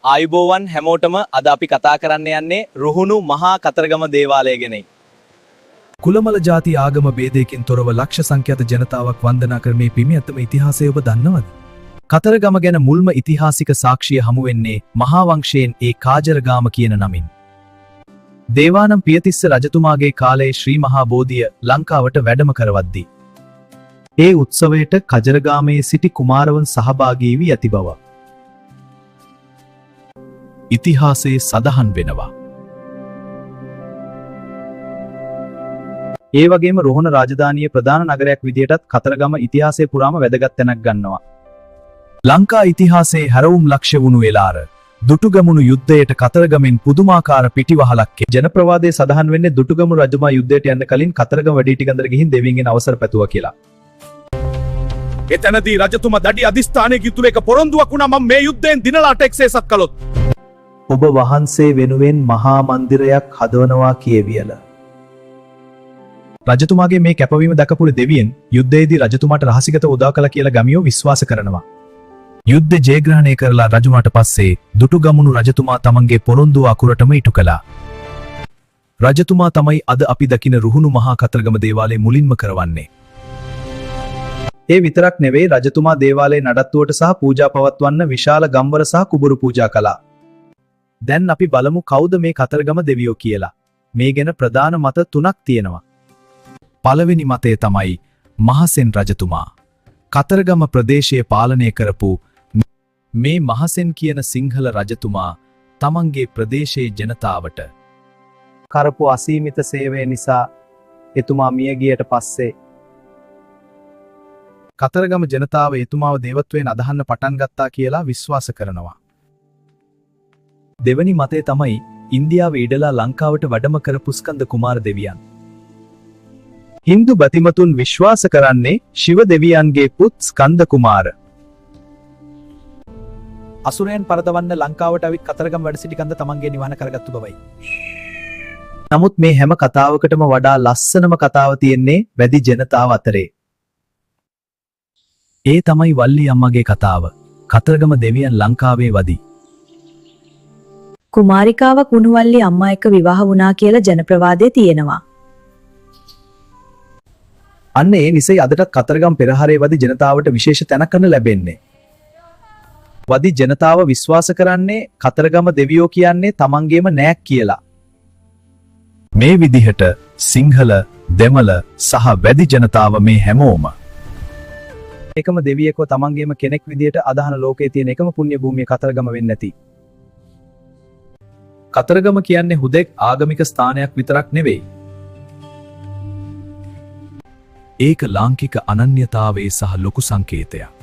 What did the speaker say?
ආයුබෝවන් හැමෝටම අද අපි කතා කරන්න යන්නේ රුහුණු මහා කතරගම දේවාලය ගැනයි. කුලමල ජාති ආගම ભેදයකින් තොරව ලක්ෂ සංඛ්‍යාත ජනතාවක් වන්දනා කර මේ පිමියතම ඉතිහාසය ඔබ දන්නවද? කතරගම ගැන මුල්ම ඉතිහාසික සාක්ෂිය හමු වෙන්නේ මහා වංශයෙන් ඒ කාජරගාම කියන නමින්. දේවානම් පියතිස්ස රජතුමාගේ කාලයේ ශ්‍රී මහා බෝධිය ලංකාවට වැඩම කරවද්දී ඒ උත්සවයට කජරගාමයේ සිටි කුමාරවන් සහභාගී වී ඇති බව ඉතිහාසයේ සඳහන් වෙනවා. ඒ වගේම රෝහණ රාජධානියේ ප්‍රධාන නගරයක් විදියටත් කතරගම ඉතිහාසයේ පුරාම වැදගත් තැනක් ගන්නවා. ලංකා ඉතිහාසයේ හැරවුම් ලක්ෂ්‍ය වුණු වෙලාර දුටුගැමුණු යුද්ධයට කතරගමෙන් පුදුමාකාර පිටිවහලක් ජනප්‍රවාදයේ සඳහන් වෙන්නේ දුටුගැමුණු රජතුමා යුද්ධයට යන්න කලින් කතරගම වැඩිහිටිගන්දර ගිහින් දෙවියන්ගෙන් අවසර පැතුවා කියලා. එතනදී රජතුමා දැඩි අධිෂ්ඨානයක යුතුව එක පොරොන්දුවක් වුණා මම මේ යුද්ධයෙන් දිනලාට එක්සේසත් කළොත් ඔබ වහන්සේ වෙනුවෙන් මහා මන්දිරයක් හදවනවා කියවියල. රජතුමාගේ මේ කැපවීම දැකපු දෙවියන් යුද්ධයේදී රජතුමාට රහසිගත උදා කළා කියලා ගමියෝ විශ්වාස කරනවා. යුද්ධ ජයග්‍රහණය කරලා රජුණාට පස්සේ දුටුගැමුණු රජතුමා තමන්ගේ පොරොන්දුව අකුරටම ඉටු කළා. රජතුමා තමයි අද අපි දකින රුහුණු මහා කතරගම දේවාලය මුලින්ම කරවන්නේ. ඒ විතරක් නෙවෙයි රජතුමා දේවාලයේ නඩත්තුවට සහ පූජා පවත්වන්න විශාල ගම්වර සහ කුඹුරු පූජා කළා. දැන් අපි බලමු කවුද මේ කතරගම දෙවියෝ කියලා. මේ ගැන ප්‍රධාන මත 3ක් තියෙනවා. පළවෙනි මතය තමයි මහසෙන් රජතුමා. කතරගම ප්‍රදේශයේ පාලනය කරපු මේ මහසෙන් කියන සිංහල රජතුමා තමන්ගේ ප්‍රදේශයේ ජනතාවට කරපු අසීමිත සේවය නිසා එතුමා මිය ගියට පස්සේ කතරගම ජනතාව එතුමාව දේවත්වයෙන් අදහන්න පටන් ගත්තා කියලා විශ්වාස කරනවා. දෙවනි මතය තමයි ඉන්දියාවේ ඉඩලා ලංකාවට වැඩම කරපු ස්කන්ද කුමාර දෙවියන්. හින්දු බතිමතුන් විශ්වාස කරන්නේ ශිව දෙවියන්ගේ පුත් ස්කන්ද කුමාර. අසුරයන් පරදවන්න ලංකාවට අවිත් කතරගම වැඩ සිටි කන්ද තමන්ගේ නිවහන කරගත්තු බවයි. නමුත් මේ හැම කතාවකටම වඩා ලස්සනම කතාව තියෙන්නේ වැඩි ජනතාව අතරේ. ඒ තමයි වල්ලි අම්මගේ කතාව. කතරගම දෙවියන් ලංකාවේ වදී කුමාරිකාවක් වුණුවල්ලි අම්මා එක්ක විවාහ වුණා කියලා ජනප්‍රවාදයේ තියෙනවා. අන්න ඒ නිසයි අදටත් කතරගම පෙරහරේ වදී ජනතාවට විශේෂ තැනක් ලැබෙන්නේ. වදී ජනතාව විශ්වාස කරන්නේ කතරගම දෙවියෝ කියන්නේ තමන්ගේම නෑක් කියලා. මේ විදිහට සිංහල, දෙමළ සහ වැදි ජනතාව මේ හැමෝම එකම දෙවියෙක්ව තමන්ගේම කෙනෙක් විදියට අදහන ලෝකයේ තියෙන එකම පුණ්‍ය භූමිය කතරගම වෙන්නේ නැති. කතරගම කියන්නේ හුදෙක් ආගමික ස්ථානයක් විතරක් නෙවෙයි. ඒක ලාංකික අනන්‍යතාවයේ සහ ලොකු සංකේතයක්.